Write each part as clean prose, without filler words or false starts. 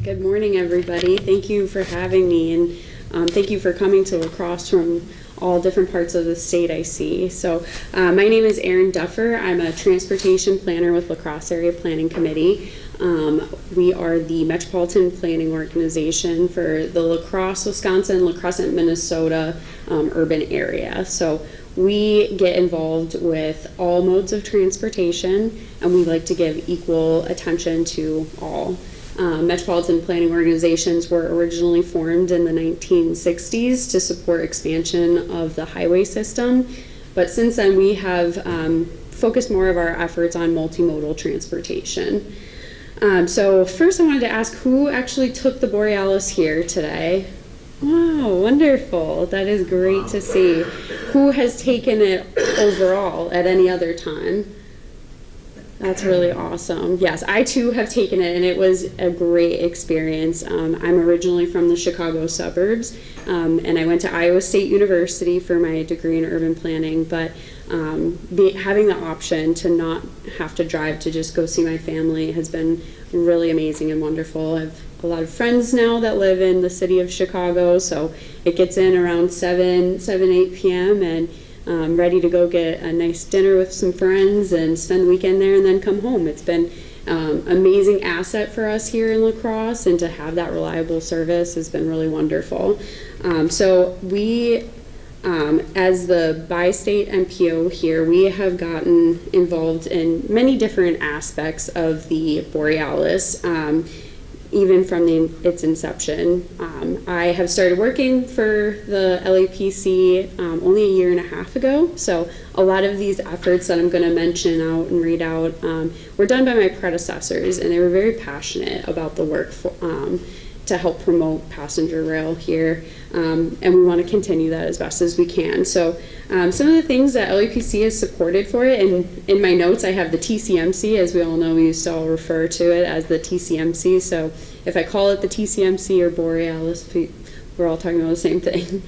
Good morning, everybody. Thank you for having me, and thank you for coming to LaCrosse from all different parts of the state I see. So my name is Erin Duffer. I'm a transportation planner with LaCrosse Area Planning Committee. We are the Metropolitan Planning Organization for the LaCrosse, Wisconsin, La Crescent, Minnesota urban area. So we get involved with all modes of transportation, and we like to give equal attention to all. Metropolitan planning organizations were originally formed in the 1960s to support expansion of the highway system, but since then we have focused more of our efforts on multimodal transportation. So first I wanted to ask, who actually took the Borealis here today? Wow, wonderful. That is great to see. Who has taken it overall at any other time? That's really awesome. Yes, I too have taken it, and it was a great experience. I'm originally from the Chicago suburbs, and I went to Iowa State University for my degree in urban planning, but having the option to not have to drive to just go see my family has been really amazing and wonderful. I have a lot of friends now that live in the city of Chicago, so it gets in around 8 p.m., and ready to go get a nice dinner with some friends and spend the weekend there and then come home. It's been amazing asset for us here in LaCrosse, and to have that reliable service has been really wonderful. So we, as the bi-state MPO here, we have gotten involved in many different aspects of the Borealis, even from its inception. I have started working for the LAPC only a year and a half ago, so a lot of these efforts that I'm going to mention out and read out were done by my predecessors, and they were very passionate about the work to help promote passenger rail here, and we want to continue that as best as we can. So some of the things that LAPC has supported for it, and in my notes I have the TCMC. As we all know, we used to all refer to it as the TCMC, so if I call it the TCMC or Borealis, we're all talking about the same thing.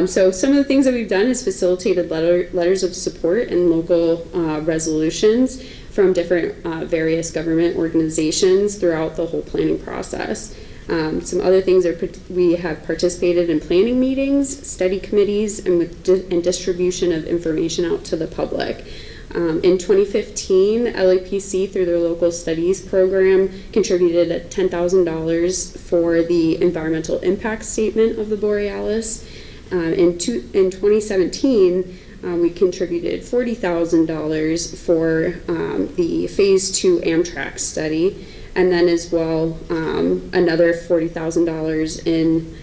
So some of the things that we've done is facilitated letters of support and local resolutions from different various government organizations throughout the whole planning process. Some other things are we have participated in planning meetings, study committees, and distribution of information out to the public. In 2015, LAPC, through their local studies program, contributed $10,000 for the environmental impact statement of the Borealis. In 2017, we contributed $40,000 for the Phase 2 Amtrak study, and then as well another $40,000 in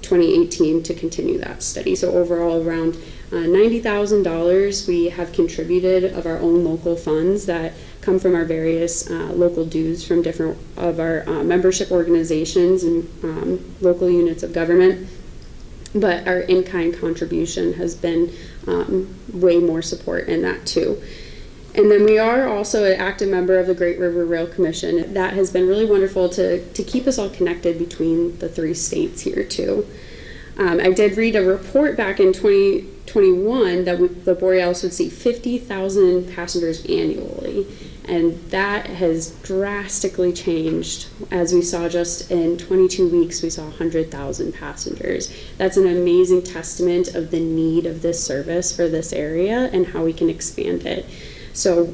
2018 to continue that study. So overall around $90,000 we have contributed of our own local funds that come from our various local dues from different of our membership organizations and local units of government. But our in-kind contribution has been way more support in that too. And then we are also an active member of the Great River Rail Commission. That has been really wonderful to keep us all connected between the three states here too. I did read a report back in 2021 that the Borealis would see 50,000 passengers annually. And that has drastically changed. As we saw just in 22 weeks, we saw 100,000 passengers. That's an amazing testament of the need of this service for this area and how we can expand it. So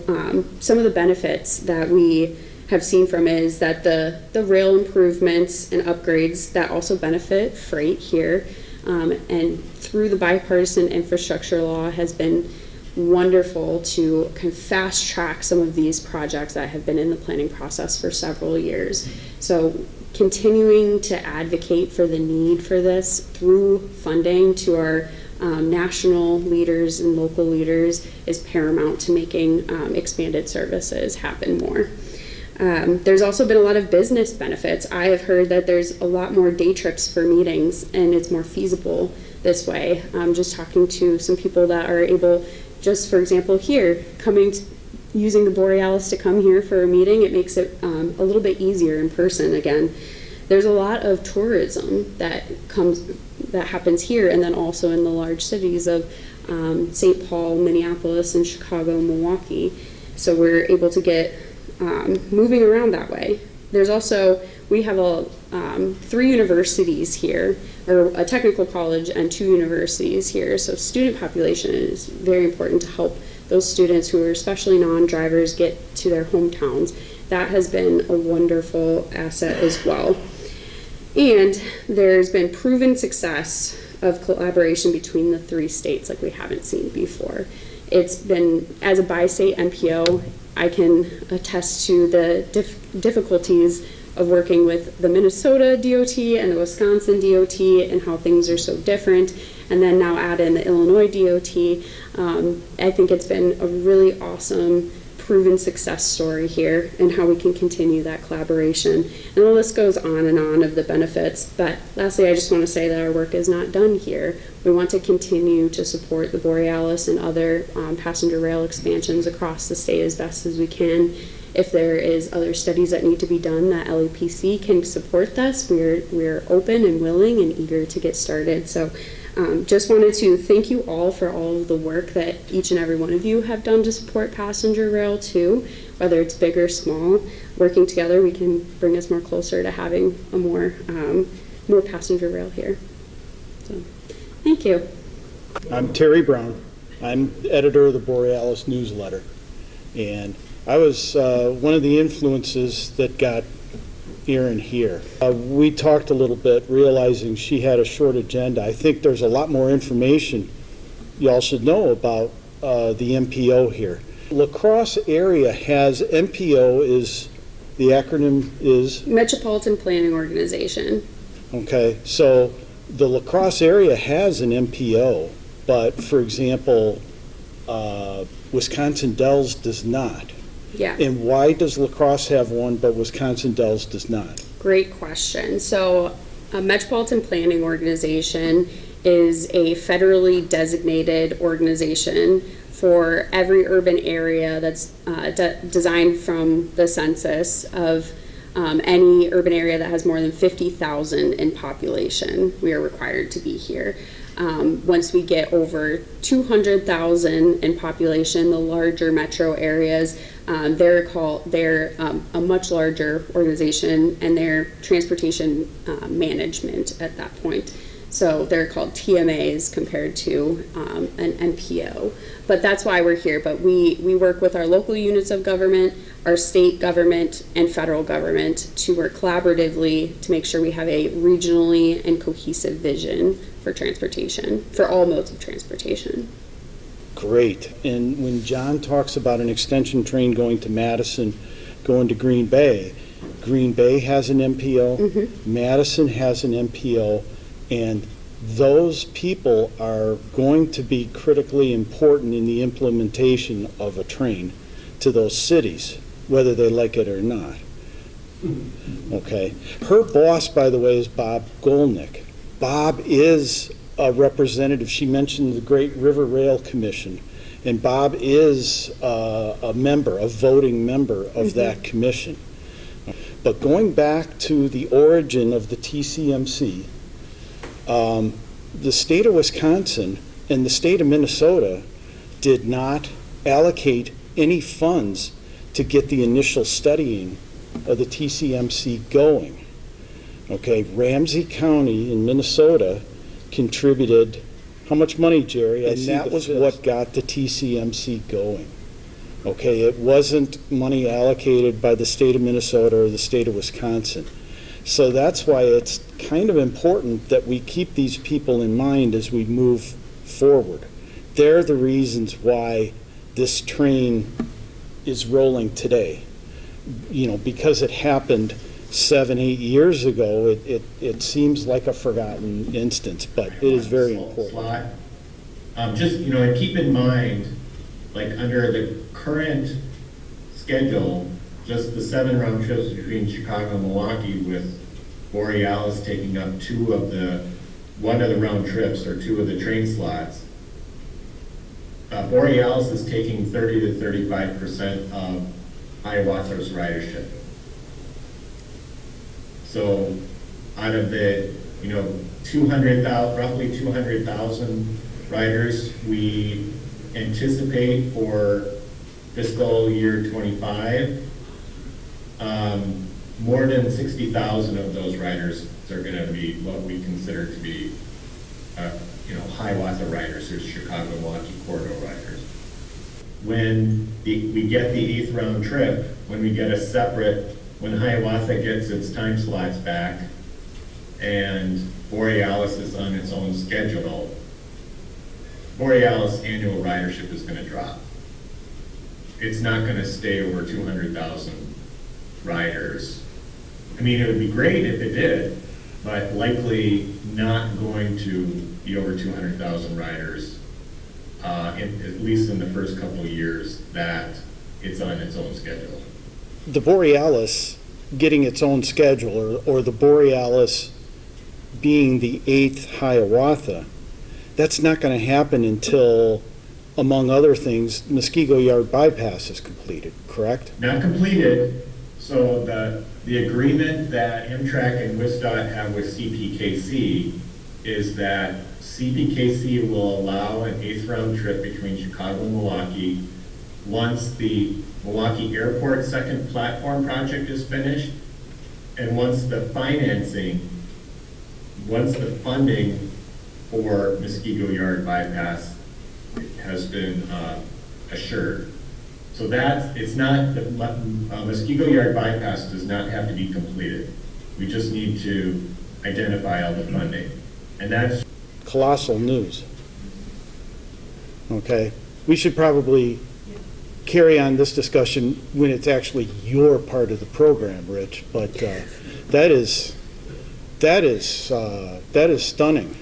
some of the benefits that we have seen from it is that the rail improvements and upgrades that also benefit freight here, and through the bipartisan infrastructure law has been wonderful to kind of fast track some of these projects that have been in the planning process for several years. So continuing to advocate for the need for this through funding to our national leaders and local leaders is paramount to making expanded services happen more. There's also been a lot of business benefits. I have heard that there's a lot more day trips for meetings, and it's more feasible this way. Just talking to some people that are able, just for example here, using the Borealis to come here for a meeting, it makes it a little bit easier in person again. There's a lot of tourism that happens here, and then also in the large cities of St. Paul, Minneapolis, and Chicago, Milwaukee. So we're able to get moving around that way. There's also, we have 3 universities here, or a technical college and 2 universities here. So student population is very important to help those students who are especially non-drivers get to their hometowns. That has been a wonderful asset as well. And there's been proven success of collaboration between the 3 states like we haven't seen before. It's been, as a bi-state MPO, I can attest to the difficulties of working with the Minnesota DOT and the Wisconsin DOT and how things are so different, and then now add in the Illinois DOT. I think it's been a really awesome proven success story here and how we can continue that collaboration. And the list goes on and on of the benefits, but lastly, I just want to say that our work is not done here. We want to continue to support the Borealis and other passenger rail expansions across the state as best as we can. If there is other studies that need to be done that LEPC can support this, we're open and willing and eager to get started. So just wanted to thank you all for all of the work that each and every one of you have done to support passenger rail too, whether it's big or small. Working together, we can bring us more closer to having a more passenger rail here. So, thank you. I'm Terry Brown. I'm editor of the Borealis newsletter, and I was one of the influences that got Erin here. We talked a little bit, realizing she had a short agenda. I think there's a lot more information y'all should know about the MPO here. LaCrosse area has MPO, is the acronym is? Metropolitan Planning Organization. Okay, so the LaCrosse area has an MPO, but for example, Wisconsin Dells does not. Yeah. And why does LaCrosse have one, but Wisconsin Dells does not? Great question. So a Metropolitan Planning Organization is a federally designated organization for every urban area that's designed from the census of any urban area that has more than 50,000 in population. We are required to be here. Once we get over 200,000 in population, the larger metro areas, they're a much larger organization, and they're transportation management at that point. So they're called TMAs compared to an MPO. But that's why we're here. But we work with our local units of government, our state government, and federal government to work collaboratively to make sure we have a regionally and cohesive vision for transportation, for all modes of transportation. Great. And when John talks about an extension train going to Madison, going to Green Bay has an MPO, Mm-hmm. Madison has an MPO, and those people are going to be critically important in the implementation of a train to those cities, whether they like it or not. Okay. Her boss, by the way, is Bob Golnick. Bob is a representative. She mentioned the Great River Rail Commission, and Bob is a member, a voting member of Mm-hmm. that commission. But going back to the origin of the TCMC, the state of Wisconsin and the state of Minnesota did not allocate any funds to get the initial studying of the TCMC going. Okay, Ramsey County in Minnesota contributed how much money, Jerry? And that was what got the TCMC going. Okay, it wasn't money allocated by the state of Minnesota or the state of Wisconsin. So that's why it's kind of important that we keep these people in mind as we move forward. They're the reasons why this train is rolling today. You know, because it happened 7, 8 years ago, it seems like a forgotten instance, but it is very important. Just, you know, and keep in mind, like under the current schedule, just the 7 round trips between Chicago and Milwaukee, with Borealis taking up one of the round trips or 2 of the train slots. Borealis is taking 30 to 35% of Hiawatha's ridership. So out of the, you know, roughly 200,000 riders we anticipate for fiscal year 25, more than 60,000 of those riders are going to be what we consider to be, Hiawatha riders, or Chicago-Milwaukee corridor riders. When we get the 8th round trip, when we get when Hiawatha gets its time slots back and Borealis is on its own schedule, Borealis annual ridership is going to drop. It's not going to stay over 200,000 riders. I mean, it would be great if it did, but likely not going to be over 200,000 riders, at least in the first couple of years that it's on its own schedule. The Borealis getting its own schedule, or the Borealis being the 8th Hiawatha, that's not going to happen until, among other things, Muskego Yard bypass is completed, correct? Not completed. So the agreement that Amtrak and WisDOT have with CPKC is that CPKC will allow an 8th round trip between Chicago and Milwaukee once the Milwaukee Airport second platform project is finished, and once the funding for Muskego Yard bypass has been assured. So it's not, the Muskego Yard bypass does not have to be completed. We just need to identify all the funding. And that's Colossal news. Okay, we should probably carry on this discussion when it's actually your part of the program, Rich, but that is stunning.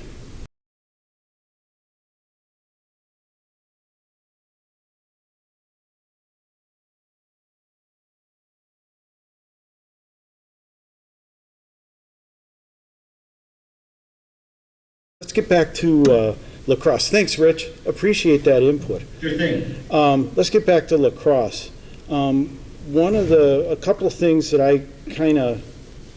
Let's get back to LaCrosse. Thanks, Rich. Appreciate that input. your thing. Let's get back to LaCrosse. A couple of things that I kind of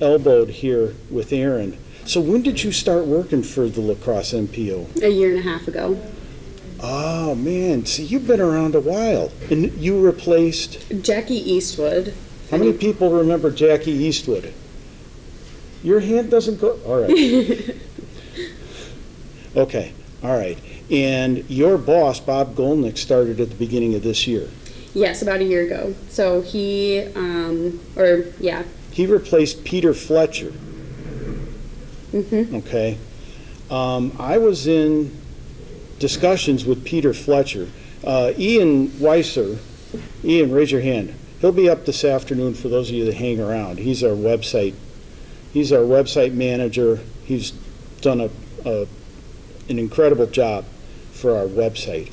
elbowed here with Erin. So when did you start working for the LaCrosse MPO? A year and a half ago. Oh, man. See, you've been around a while. And you replaced... Jackie Eastwood. How many people remember Jackie Eastwood? Your hand doesn't go... All right. Okay. All right. And your boss, Bob Golnick, started at the beginning of this year. Yes, about a year ago. So he, He replaced Peter Fletcher. Mm-hmm. Okay. I was in discussions with Peter Fletcher. Ian Weiser, Ian, raise your hand. He'll be up this afternoon for those of you that hang around. He's our website manager. He's done an incredible job for our website.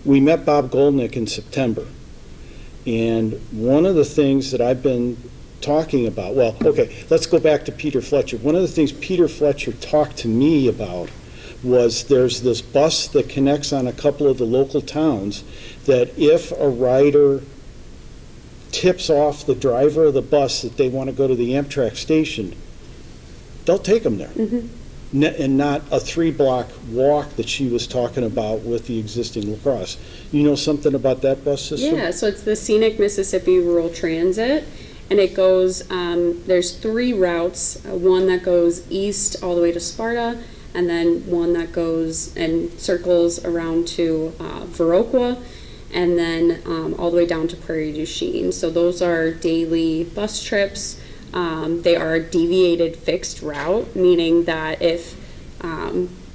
We met Bob Golnick in September, and one of the things that I've been talking about, let's go back to Peter Fletcher. One of the things Peter Fletcher talked to me about was there's this bus that connects on a couple of the local towns that if a rider tips off the driver of the bus that they want to go to the Amtrak station, they'll take them there. Mm-hmm. And not a 3-block walk that she was talking about with the existing LaCrosse. You know something about that bus system? Yeah, so it's the Scenic Mississippi Rural Transit, and it goes, there's 3 routes, one that goes east all the way to Sparta, and then one that goes and circles around to Viroqua, and then all the way down to Prairie du Chien. So those are daily bus trips. They are a deviated fixed route, meaning that if,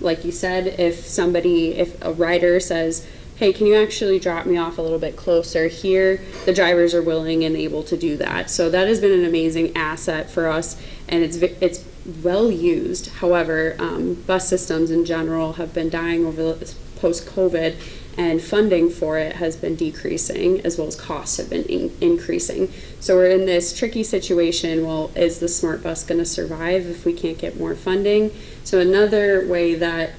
like you said, if a rider says, hey, can you actually drop me off a little bit closer here, the drivers are willing and able to do that. So that has been an amazing asset for us, and it's well used. However, bus systems in general have been dying over the post-COVID, and funding for it has been decreasing, as well as costs have been increasing. So we're in this tricky situation. Well, is the smart bus going to survive if we can't get more funding? So another way that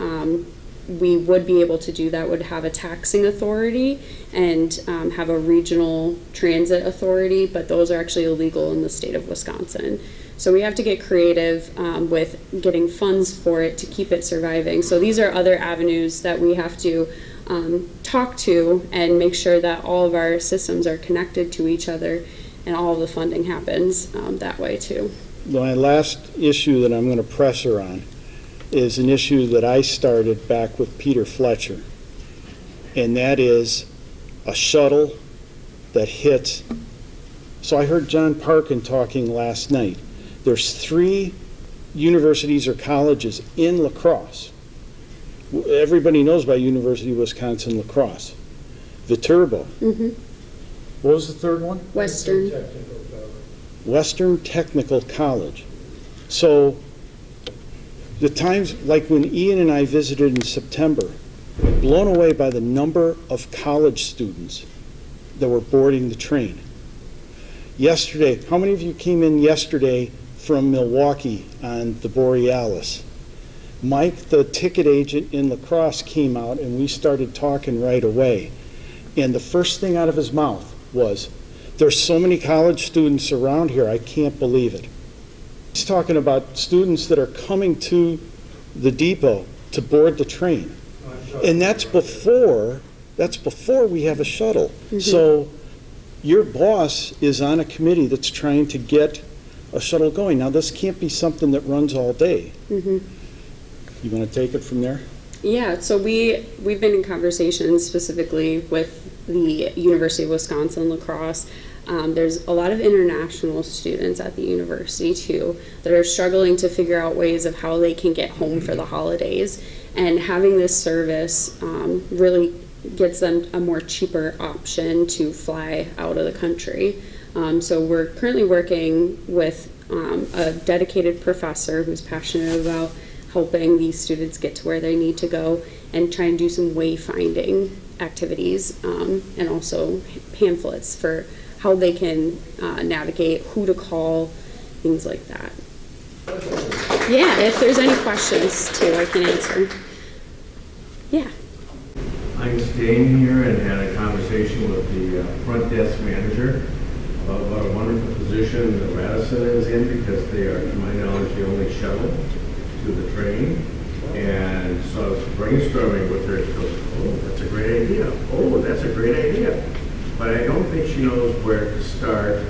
we would be able to do that would have a taxing authority and have a regional transit authority, but those are actually illegal in the state of Wisconsin. So we have to get creative with getting funds for it to keep it surviving. So these are other avenues that we have to talk to and make sure that all of our systems are connected to each other. and all of the funding happens that way too. My last issue that I'm going to press her on is an issue that I started back with Peter Fletcher, and that is a shuttle that hits. So I heard John Parkin talking last night. There's 3 universities or colleges in La Crosse. Everybody knows about University of Wisconsin La Crosse. Viterbo. What was the third one? Western Technical College. So the times, like when Ian and I visited in September, blown away by the number of college students that were boarding the train. Yesterday, how many of you came in yesterday from Milwaukee on the Borealis? Mike, the ticket agent in La Crosse, came out and we started talking right away. And the first thing out of his mouth was, there's so many college students around here, I can't believe it. He's talking about students that are coming to the depot to board the train. And that's before we have a shuttle. So your boss is on a committee that's trying to get a shuttle going. Now, this can't be something that runs all day. You want to take it from there? Yeah, so we've been in conversations specifically with the University of Wisconsin La Crosse. There's a lot of international students at the university too that are struggling to figure out ways of how they can get home for the holidays, and having this service really gets them a more cheaper option to fly out of the country. So we're currently working with a dedicated professor who's passionate about helping these students get to where they need to go and try and do some wayfinding activities, and also pamphlets for how they can navigate, who to call, things like that. Yeah, if there's any questions too, I can answer. Yeah. I'm staying here and had a conversation with the front desk manager about what a wonderful position that Radisson is in, because they are, to my knowledge, the only shuttle to the train. And so I was brainstorming with her. She goes, oh, that's a great idea. Oh, that's a great idea. But I don't think she knows where to start.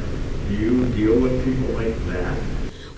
Do you deal with people like that?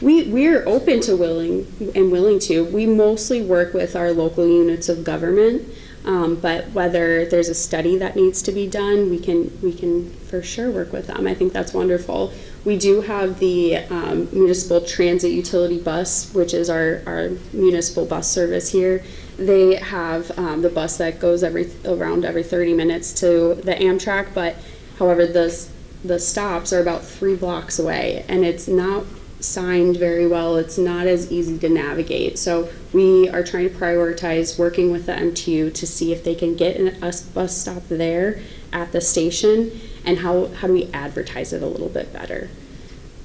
We're open to willing to. We mostly work with our local units of government, but whether there's a study that needs to be done, we can for sure work with them. I think that's wonderful. We do have the municipal transit utility bus, which is our municipal bus service here. They have the bus that goes around every 30 minutes to the Amtrak, but however the stops are about 3 blocks away, and it's not signed very well. It's not as easy to navigate. So we are trying to prioritize working with the MTU to see if they can get a bus stop there at the station, and how do we advertise it a little bit better.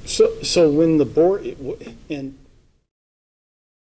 So when the board, and